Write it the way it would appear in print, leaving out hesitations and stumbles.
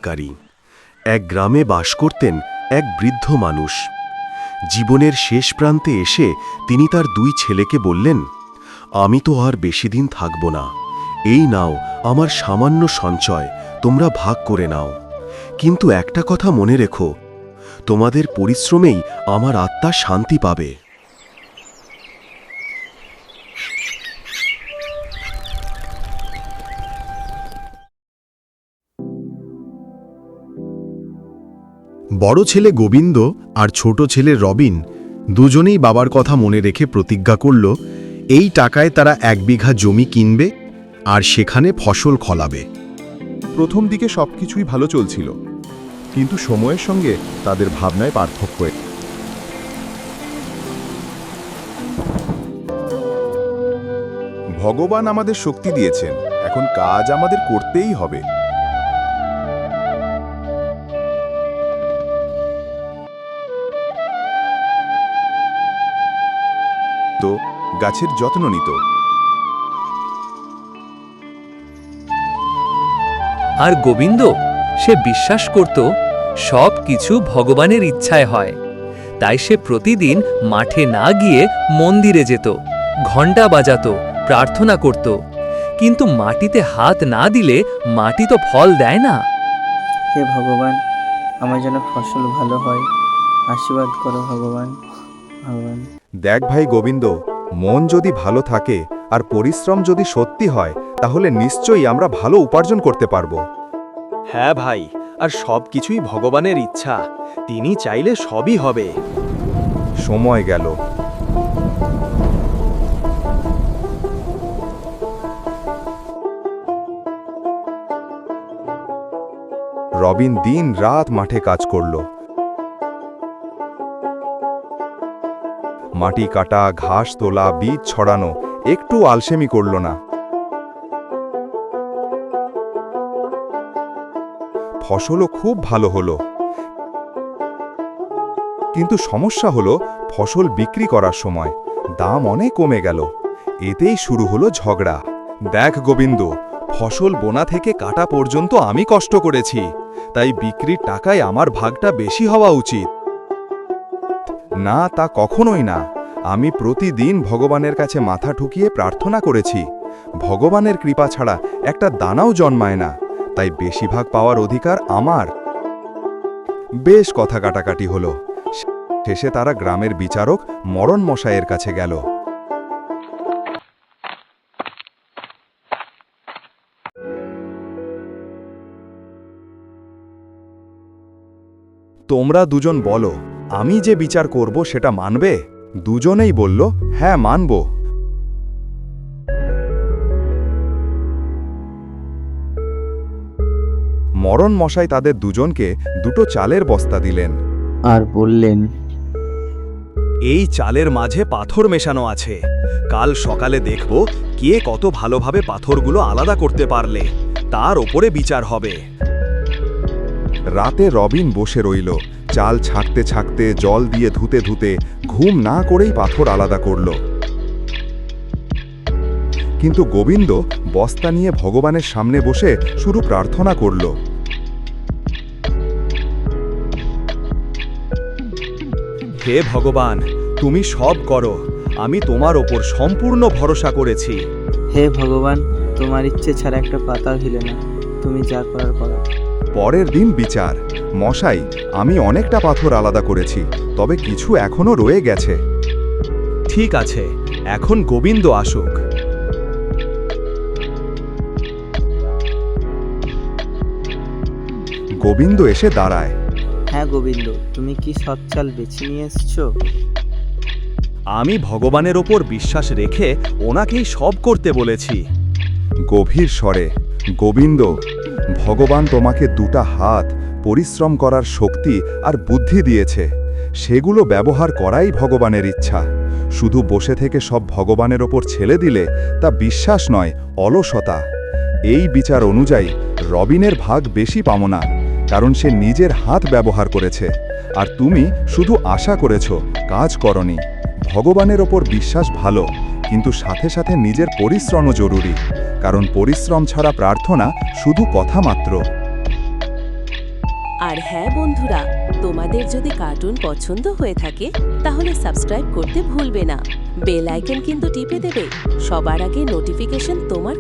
অধিকারী। এক গ্রামে বাস করতেন এক বৃদ্ধ মানুষ। জীবনের শেষ প্রান্তে এসে তিনি তার 2 ছেলেকে বললেন, আমি তো আর বেশি দিন থাকব না, এই নাও আমার সামান্য সঞ্চয়, তোমরা ভাগ করে নাও। কিন্তু একটা কথা মনে রেখো, তোমাদের পরিশ্রমেই আমার আত্মা শান্তি পাবে। বড় ছেলে গোবিন্দ আর ছোট ছেলে রবিন দুজনেই বাবার কথা মনে রেখে প্রতিজ্ঞা করল, এই টাকায় তারা 1 বিঘা জমি কিনবে আর সেখানে ফসল ফলাবে। প্রথম দিকে সবকিছুই ভালো চলছিল, কিন্তু সময়ের সঙ্গে তাদের ভাবনায় পার্থক্য এলো। ভগবান আমাদের শক্তি দিয়েছেন, এখন কাজ আমাদের করতেই হবে। তো গাছের যত্ন নিত। আর গোবিন্দ সে বিশ্বাস করত সব কিছু ভগবানের ইচ্ছায় হয়। তাই সে প্রতিদিন মাঠে না গিয়ে মন্দিরে যেত, ঘণ্টা বাজাতো, প্রার্থনা করত। কিন্তু মাটিতে হাত না দিলে মাটি তো ফল দেয় না। হে ভগবান, আমার যেন ফসল ভালো হয়, আশীর্বাদ করো ভগবান। ভগবান দেখ ভাই গোবিন্দ, মন যদি ভালো থাকে আর পরিশ্রম যদি সত্যি হয়, তাহলে নিশ্চয়ই আমরা ভালো উপার্জন করতে পারবো। হ্যাঁ ভাই, আর সব কিছুই ভগবানের ইচ্ছা, তিনি চাইলে সবই হবে। সময় গেল। রবিন দিন রাত মাঠে কাজ করল। মাটি কাটা, ঘাস তোলা, বীজ ছড়ানো, একটু আলসেমি করল না। ফসলও খুব ভালো হলো, কিন্তু সমস্যা হলো ফসল বিক্রি করার সময় দাম অনেক কমে গেল। এতেই শুরু হলো ঝগড়া। দেখ গোবিন্দ, ফসল বোনা থেকে কাটা পর্যন্ত আমি কষ্ট করেছি, তাই বিক্রির টাকায় আমার ভাগটা বেশি হওয়া উচিত। না, তা কখনোই না। আমি প্রতিদিন ভগবানের কাছে মাথা ঠুকিয়ে প্রার্থনা করেছি। ভগবানের কৃপা ছাড়া একটা দানাও জন্মায় না, তাই বেশিরভাগ পাওয়ার অধিকার আমার। বেশ কথা কাটাকাটি হলো। শেষে তারা গ্রামের বিচারক মরণ মশাইয়ের কাছে গেল। তোমরা দুজন বলো, আমি যে বিচার করব সেটা মানবে? দুজনেই বলল, হ্যাঁ মানব। মরণ মশাই তাদের দুজনকে 2টো চালের বস্তা দিলেন আর বললেন, এই চালের মাঝে পাথর মেশানো আছে, কাল সকালে দেখব কে কত ভালোভাবে পাথরগুলো আলাদা করতে পারলে, তার ওপরে বিচার হবে। রাতে রবিন বসে রইল, চাল ছাঁকতে ছাঁকতে, জল দিয়ে ধুতে ধুতে, ঘুম না করেই পাথর আলাদা করল। কিন্তু গোবিন্দ বস্তা নিয়ে ভগবানের সামনে বসে শুরু প্রার্থনা করল। হে ভগবান, তুমি সব করো, আমি তোমার ওপর সম্পূর্ণ ভরসা করেছি। হে ভগবান, তোমার ইচ্ছে ছাড়া একটা পাতাও হিলে না, তুমি যা করার করো। পরের দিন বিচার। মশাই, আমি অনেকটা পাথর আলাদা করেছি, তবে কিছু এখনো রয়ে গেছে। ঠিক আছে, এখন গোবিন্দ আসুক। গোবিন্দ এসে দাঁড়ায়। হ্যাঁ গোবিন্দ, তুমি কি সব চাল বেছে নিয়ে এসছো? আমি ভগবানের ওপর বিশ্বাস রেখে ওনাকেই সব করতে বলেছি। গভীর স্বরে, গোবিন্দ, ভগবান তোমাকে 2টা হাত, পরিশ্রম করার শক্তি আর বুদ্ধি দিয়েছে। সেগুলো ব্যবহার করাই ভগবানের ইচ্ছা। শুধু বসে থেকে সব ভগবানের ওপর ছেড়ে দিলে তা বিশ্বাস নয়, অলসতা। এই বিচার অনুযায়ী রবিনের ভাগ বেশি পাবো না, কারণ সে নিজের হাত ব্যবহার করেছে, আর তুমি শুধু আশা করেছ, কাজ করনি। ভগবানের ওপর বিশ্বাস ভালো, কিন্তু সাথে সাথে নিজের পরিশ্রমও জরুরি, কারণ পরিশ্রম ছাড়া প্রার্থনা শুধু কথা মাত্র। আর হ্যাঁ বন্ধুরা, তোমাদের যদি কার্টুন পছন্দ হয়ে থাকে তাহলে সাবস্ক্রাইব করতে ভুলবে না। বেল আইকন কিন্তু টিপে দেবে, সবার আগে নোটিফিকেশন তোমার